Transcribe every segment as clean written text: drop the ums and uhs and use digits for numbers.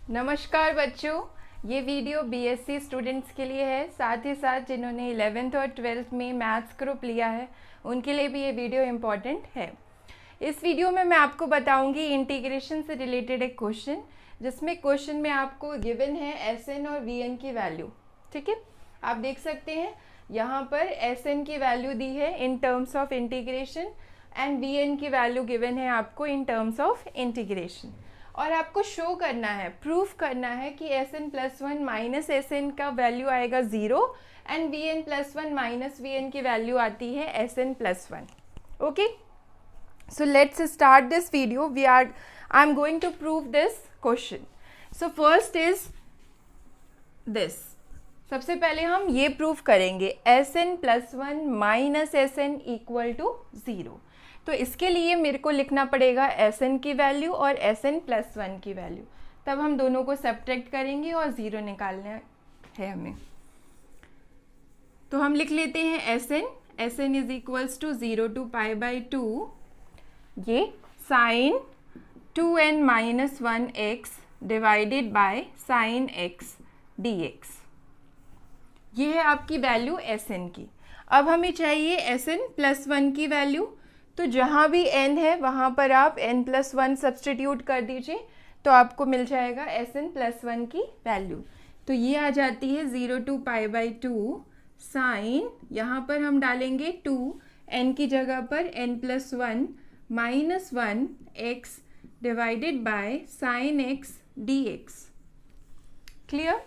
नमस्कार बच्चों, ये वीडियो बीएससी स्टूडेंट्स के लिए है। साथ ही साथ जिन्होंने 11th और 12th में मैथ्स ग्रुप लिया है उनके लिए भी ये वीडियो इम्पॉर्टेंट है। इस वीडियो में मैं आपको बताऊंगी इंटीग्रेशन से रिलेटेड एक क्वेश्चन, जिसमें क्वेश्चन में आपको गिवन है एस एन और वी एन की वैल्यू। ठीक है, आप देख सकते हैं यहाँ पर एस एन की वैल्यू दी है in terms of integration and V N की वैल्यू गिवन है आपको इन टर्म्स ऑफ इंटीग्रेशन। और आपको शो करना है, प्रूफ करना है कि S N plus one minus S N का वैल्यू आएगा 0 and V N plus one minus V N की वैल्यू आती है S N plus one. Okay, so let's start this video. I'm going to prove this question. So first is this. सबसे पहले हम ये proof करेंगे S N plus one minus S N equal to 0। तो इसके लिए मेरे को लिखना पड़ेगा एस एन की वैल्यू और एस एन प्लस वन की वैल्यू, तब हम दोनों को सब्ट्रैक्ट करेंगे और 0 निकालना है हमें। तो हम लिख लेते हैं S N is equals to 0 to pi by 2 ये sine 2n minus 1x divided by sine x dx। ये है आपकी वैल्यू एस एन की। अब हमें चाहिए एस एन प्लस वन की वैल्यू, तो जहाँ भी n है वहाँ पर आप n प्लस वन सब्सटीट्यूट कर दीजिए, तो आपको मिल जाएगा एस एन प्लस वन की वैल्यू। तो ये आ जाती है 0 टू पाई बाई 2 साइन, यहाँ पर हम डालेंगे 2, n की जगह पर n plus one minus 1x divided by sine x dx। Clear?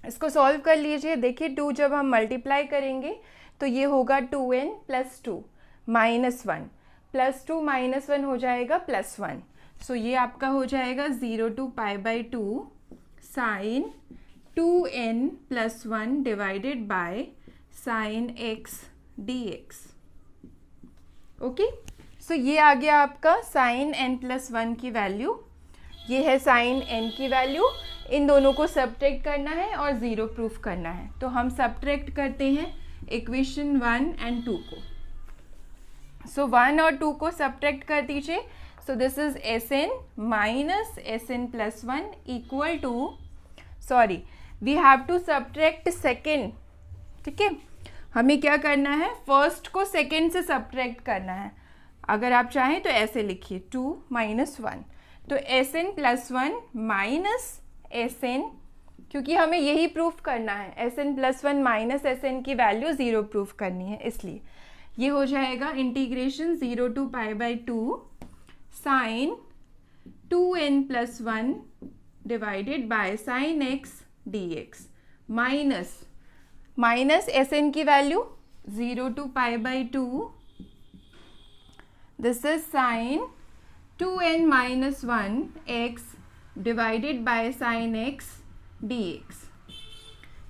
इसको सॉल्व कर लीजिए। देखिए 2 जब हम मल्टीप्लाई करेंगे तो ये होगा 2n plus 2 minus 1 plus 2 minus 1 हो जाएगा प्लस 1। सो ये आपका हो जाएगा 0 to pi by 2 sine 2n plus 1 divided by sine x dx। Okay, so ये आ गया आपका साइन n प्लस 1 की वैल्यू। ये है साइन n की वैल्यू। इन दोनों को सब्ट्रैक्ट करना है और 0 प्रूफ करना है। तो हम सब्ट्रैक्ट करते हैं इक्वेशन 1 एंड 2 को। सो 1 और 2 को सब्ट्रैक्ट कर दीजिए। So this is S N minus S N plus one equal to, sorry we have to subtract second. ठीक है, हमें क्या करना है, फर्स्ट को सेकेंड से सब्ट्रैक्ट करना है। अगर आप चाहें तो ऐसे लिखिए 2 माइनस 1, तो S N plus one minus S N, क्योंकि हमें यही प्रूफ करना है, S N plus one minus S N की वैल्यू 0 प्रूफ करनी है, इसलिए ये हो जाएगा integration 0 to pi by 2 sine 2n plus 1 divided by sine x dx minus S N की value 0 to pi by 2, this is sine 2n minus 1 x divided by sine x dx।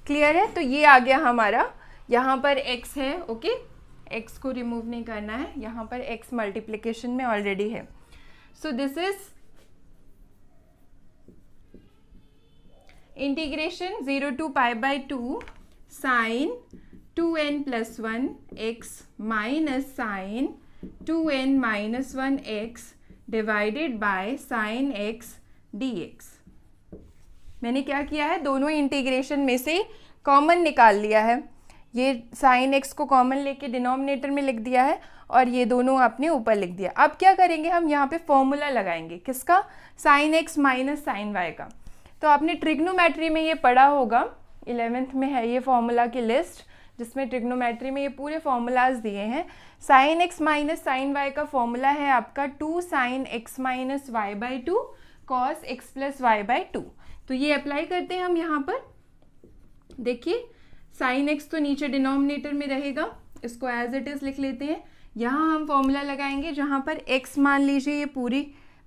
Clear है? तो ये आ गया हमारा, यहाँ पर x है। ओके, x को रिमूव नहीं करना है, यहाँ पर x मल्टीप्लिकेशन में ऑलरेडी है। So this is integration 0 to pi by 2 sine 2n plus 1 x minus sine 2n minus 1 x divided by sine x dx। मैंने क्या किया है, दोनों इंटीग्रेशन में से कॉमन निकाल लिया है। ये साइन x को कॉमन लेके डिनोमिनेटर में लिख दिया है और ये दोनों आपने ऊपर लिख दिया। अब क्या करेंगे, हम यहाँ पे फॉर्मूला लगाएंगे, किसका, sine x minus sine y का। तो आपने ट्रिग्नोमेट्री में ये पढ़ा होगा, 11th में है ये फॉर्मूला की लिस्ट, जिसमें ट्रिग्नोमेट्री में ये पूरे फॉर्मूलाज दिए हैं। Sine x minus sine y का फॉर्मूला है आपका 2 sine x minus y by 2 cos x plus Y by 2। तो ये अप्लाई करते हैं हम यहाँ पर। देखिए साइन x तो नीचे डिनोमिनेटर में रहेगा, इसको एज इट इज लिख लेते हैं। यहाँ हम फॉर्मूला लगाएंगे जहाँ पर x मान लीजिए ये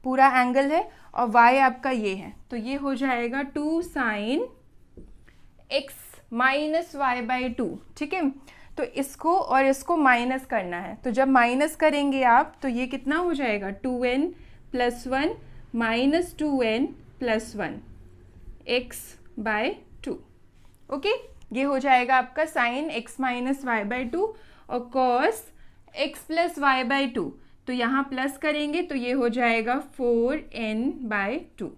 पूरा एंगल है और y आपका ये है, तो ये हो जाएगा 2 sine x minus Y by 2। ठीक है, तो इसको और इसको माइनस करना है, तो जब माइनस करेंगे आप तो ये कितना हो जाएगा, 2n plus 1 minus 2n plus 1 x by 2। Okay, ये हो जाएगा आपका sine x minus Y by 2 और cos x plus Y by 2। तो यहाँ प्लस करेंगे तो ये हो जाएगा 4n बाय 2।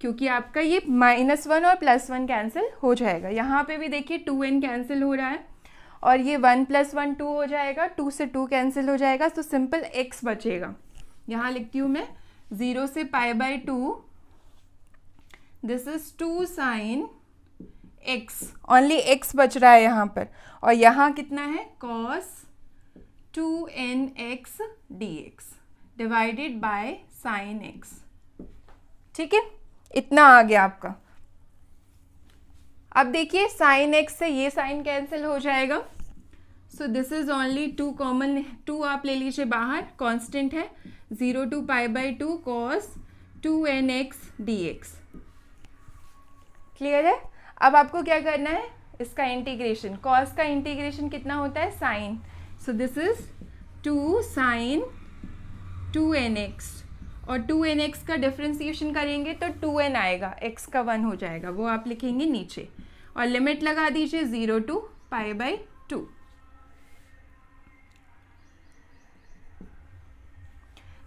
क्योंकि आपका ये -1 और +1 कैंसिल हो जाएगा। यहाँ पे भी देखिए 2n कैंसिल हो रहा है और ये 1 + 1 2 हो जाएगा, 2 से 2 कैंसिल हो जाएगा, तो सिंपल x बचेगा। यहाँ लिखती हूँ मैं 0 से π/2, this is 2 sin x, only x बच रहा है यहाँ पर, और यहाँ कितना है cos 2nx dx divided bye sin x। ठीक है, इतना आ गया आपका। अब देखिए sin x से ये साइन कैंसिल हो जाएगा, सो दिस इज ओनली 2 कॉमन, 2 आप ले लीजिए बाहर, कांस्टेंट है 0 to π/2 cos 2nx dx। Clear है? अब आपको क्या करना है, इसका इंटीग्रेशन, cos का इंटीग्रेशन कितना होता है sine, so this is 2 sin 2nx, और 2nx का डिफ्रेंसिएशन करेंगे तो 2n आएगा, x का 1 हो जाएगा, वो आप लिखेंगे नीचे, और लिमिट लगा दीजिए 0 to π/2।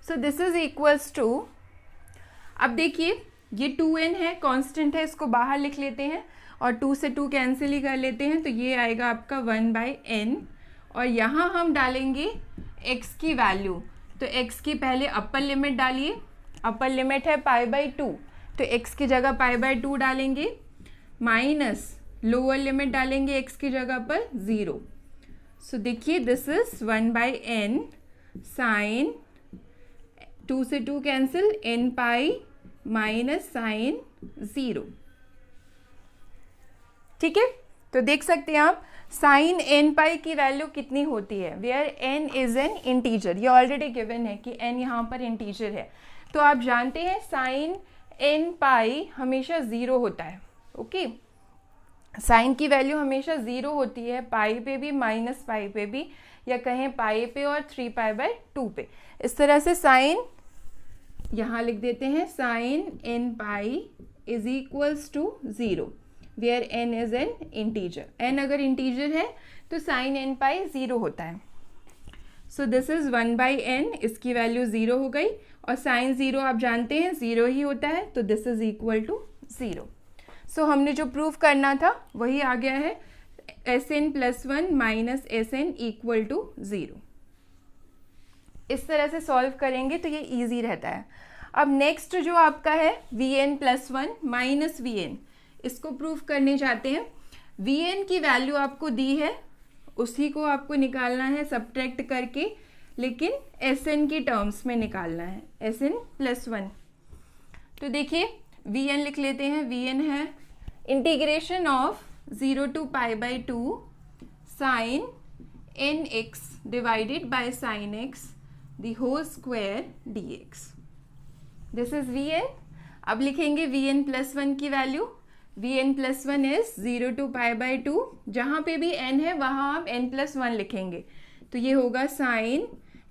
So this is equals to, अब देखिए ये 2n है, कांस्टेंट है, इसको बाहर लिख लेते हैं और 2 से 2 कैंसिल ही कर लेते हैं, तो ये आएगा आपका 1/n, और यहाँ हम डालेंगे x की वैल्यू, तो x की पहले अपर लिमिट डालिए, अपर लिमिट है π/2, तो x की जगह π/2 डालेंगे, माइनस लोअर लिमिट डालेंगे x की जगह पर 0। सो देखिए दिस इज 1/n साइन 2 से 2 cancel n pi minus sine 0। ठीक है, तो देख सकते हैं आप साइन n पाई की वैल्यू कितनी होती है, where n is an integer, ये ऑलरेडी गिवन है कि n यहाँ पर इंटीजर है, तो आप जानते हैं साइन n पाई हमेशा 0 होता है। ओके, साइन की वैल्यू हमेशा 0 होती है, पाई पे भी माइनस पाई पे भी, या कहें पाई पे और 3π/2 पे। इस तरह से साइन यहाँ लिख देते हैं, sine n pi is equals to 0 where n is an integer. n अगर इंटीजर है तो साइन n पाई 0 होता है। सो दिस इज 1/n, इसकी वैल्यू 0 हो गई, और साइन 0 आप जानते हैं 0 ही होता है, तो दिस इज इक्वल टू 0। सो हमने जो प्रूफ करना था वही आ गया है, Sn + 1 minus Sn equal to 0। इस तरह से सॉल्व करेंगे तो ये इजी रहता है। अब नेक्स्ट जो आपका है Vn + 1 माइनस Vn, इसको प्रूफ करने जाते हैं। Vn की वैल्यू आपको दी है, उसी को आपको निकालना है सब्ट्रैक्ट करके, लेकिन Sn की टर्म्स में निकालना है, Sn + 1। तो देखिए Vn लिख लेते हैं, Vn है integration of 0 to π/2 sine nx divided by sine x the whole square dx। This is Vn। अब लिखेंगे Vn + 1 की वैल्यू, Vn + 1 इज 0 to π/2, जहाँ पे भी n है वहाँ आप n + 1 लिखेंगे, तो ये होगा sine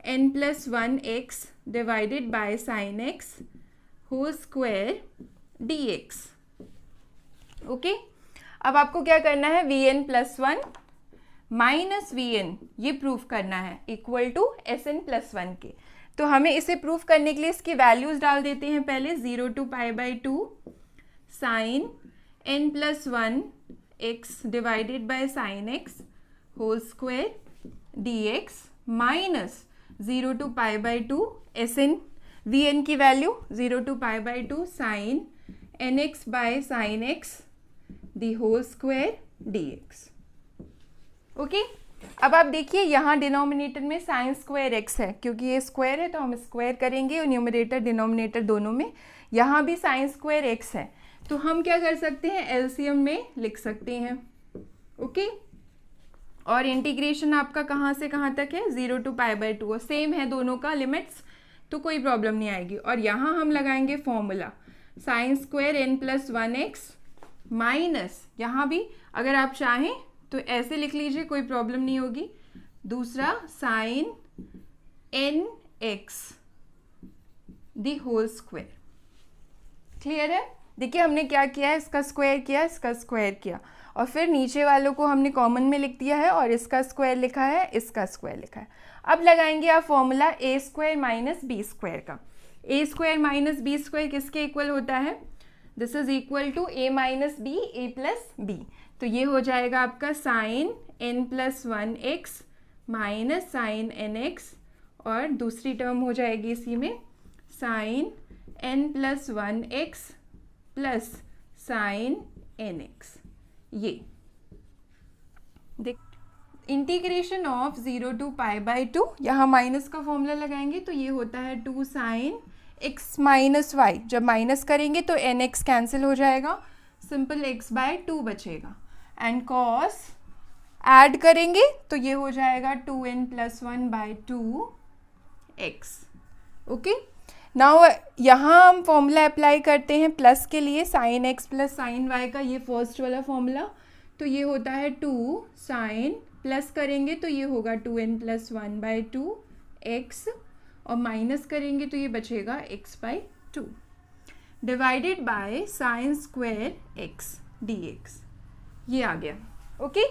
n + 1x divided by sine x whole square dx। Okay, अब आपको क्या करना है, Vn + 1 माइनस Vn ये प्रूफ करना है इक्वल टू Sn + 1 के। तो हमें इसे प्रूफ करने के लिए इसकी वैल्यूज डाल देते हैं पहले, 0 to π/2 sine n + 1x divided by sine x whole square dx minus 0 to π/2 Sn, Vn की value 0 to π/2 sine nx by sine x the whole square dx। Okay, अब आप देखिए यहाँ डिनोमिनेटर में साइन स्क्वायर x है, क्योंकि ये square है तो हम स्क्वायर करेंगे, और न्यूमरेटर डिनोमिनेटर दोनों में यहाँ भी साइन स्क्वायर x है, तो हम क्या कर सकते हैं, एलसीएम में लिख सकते हैं। ओके, और इंटीग्रेशन आपका कहाँ से कहाँ तक है, 0 to π/2, और सेम है दोनों का लिमिट्स, तो कोई प्रॉब्लम नहीं आएगी। और यहाँ हम लगाएंगे formula sine square n + 1x minus, यहाँ भी अगर आप चाहें तो ऐसे लिख लीजिए, कोई प्रॉब्लम नहीं होगी, दूसरा sine nx the whole square. Clear है? देखिए हमने क्या किया है, इसका स्क्वायर किया, इसका स्क्वायर किया, और फिर नीचे वालों को हमने कॉमन में लिख दिया है, और इसका स्क्वायर लिखा है, इसका स्क्वायर लिखा है। अब लगाएंगे आप फॉर्मूला a² - b² का। a² - b² किसके इक्वल होता है, this is equal to a minus B a plus B. तो ये हो जाएगा आपका sine n plus 1x minus sine nx, और दूसरी टर्म हो जाएगी इसी में sine n plus 1x plus sine nx। ये देख integration of 0 to pi by 2, यहाँ माइनस का फॉर्मूला लगाएंगे तो ये होता है 2 साइन x माइनस वाई। जब माइनस करेंगे तो nx कैंसिल हो जाएगा, सिंपल x बाय 2 बचेगा। एंड कॉस ऐड करेंगे तो ये हो जाएगा 2n plus 1 bye 2x। Okay, now यहाँ हम फॉर्मूला अप्लाई करते हैं प्लस के लिए, sine x plus sine y का, ये फर्स्ट वाला फॉर्मूला। तो ये होता है 2 साइन, प्लस करेंगे तो ये होगा 2n प्लस 1 बाय 2x, और माइनस करेंगे तो ये बचेगा x by 2 divided by sine square x dx। ये आ गया। ओके,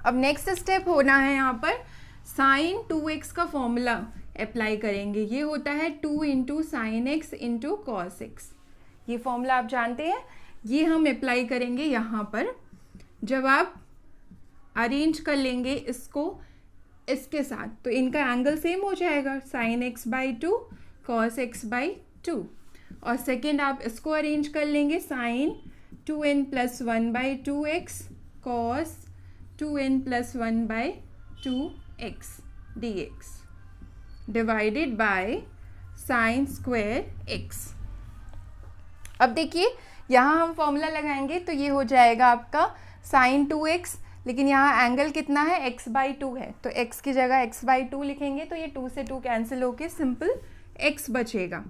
अब नेक्स्ट स्टेप होना है यहाँ पर साइन 2x का फॉर्मूला अप्लाई करेंगे। ये होता है 2 into sine x into cos x. ये फॉर्मूला आप जानते हैं, ये हम अप्लाई करेंगे यहाँ पर। जब आप अरेंज कर लेंगे इसको इसके साथ तो इनका एंगल सेम हो जाएगा, sine x by 2 cos x by 2। और सेकेंड आप इसको अरेंज कर लेंगे, sine 2n plus 1 by 2x cos 2n plus 1 by 2x dx divided by sine square x। अब देखिए यहाँ हम फॉर्मूला लगाएंगे तो ये हो जाएगा आपका साइन 2x, लेकिन यहाँ एंगल कितना है, x बाई 2 है, तो x की जगह x बाई 2 लिखेंगे तो ये 2 से 2 कैंसिल होके सिंपल x बचेगा।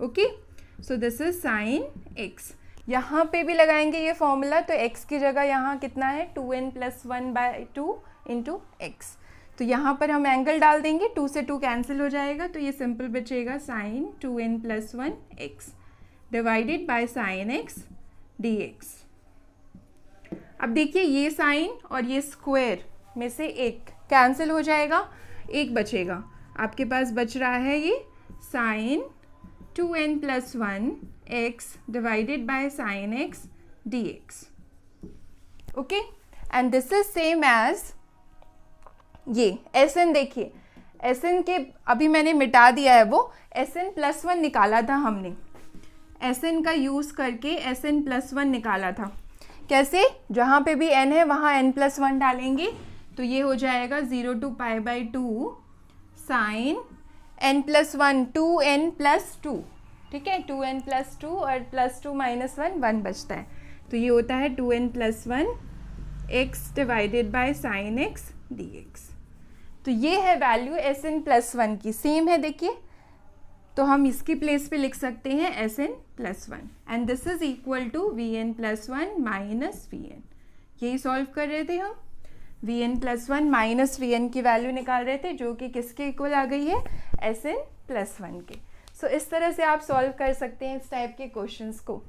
Okay, so this is sign x। यहाँ पे भी लगाएंगे ये फॉर्मूला, तो x की जगह यहाँ कितना है 2n plus 1 by 2 into x. तो यहाँ पर हम एंगल डाल देंगे, 2 से 2 कैंसिल हो जाएगा तो ये सिंपल बचेगा sine 2n plus 1 x divided by sine x dx। अब देखिए ये साइन और ये स्क्वायर में से एक कैंसिल हो जाएगा, एक बचेगा। आपके पास बच रहा है ये sine 2n plus 1 x divided by sine x dx। Okay, and this is same as ये Sn। देखिए Sn के अभी मैंने मिटा दिया है, वो Sn प्लस 1 निकाला था हमने, Sn का यूज़ करके Sn प्लस 1 निकाला था। कैसे, जहाँ पे भी n है वहाँ n प्लस 1 डालेंगे तो ये हो जाएगा 0 to pi by 2 sine n plus 1 2n plus 2। ठीक है, 2n प्लस 2 और प्लस 2 माइनस 1 1 बचता है, तो ये होता है 2n plus 1 x divided by sine x dx। तो ये है वैल्यू Sn प्लस 1 की, सेम है देखिए, तो हम इसकी प्लेस पे लिख सकते हैं Sn plus 1 and this is equal to Vn plus 1 minus Vn। यही सॉल्व कर रहे थे हम, Vn प्लस 1 माइनस Vn की वैल्यू निकाल रहे थे, जो कि किसके इक्वल आ गई है, Sn प्लस 1 के। सो इस तरह से आप सॉल्व कर सकते हैं इस टाइप के क्वेश्चंस को।